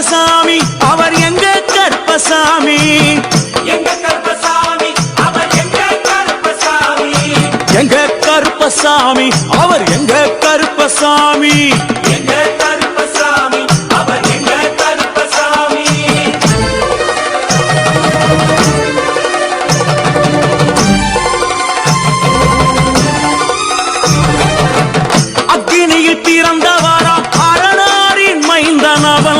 கருப்பசாமி அவர் எங்க கருப்பசாமி எங்க கருப்பசாமி அவர் எங்க கருப்பசாமி எங்க கருப்பசாமி அவர் எங்க கருப்பசாமி எங்க கருப்பசாமி அவர் எங்க கருப்பசாமி அக்கினியில் பிறந்தவராம் அரணாரின் மைந்தனவர்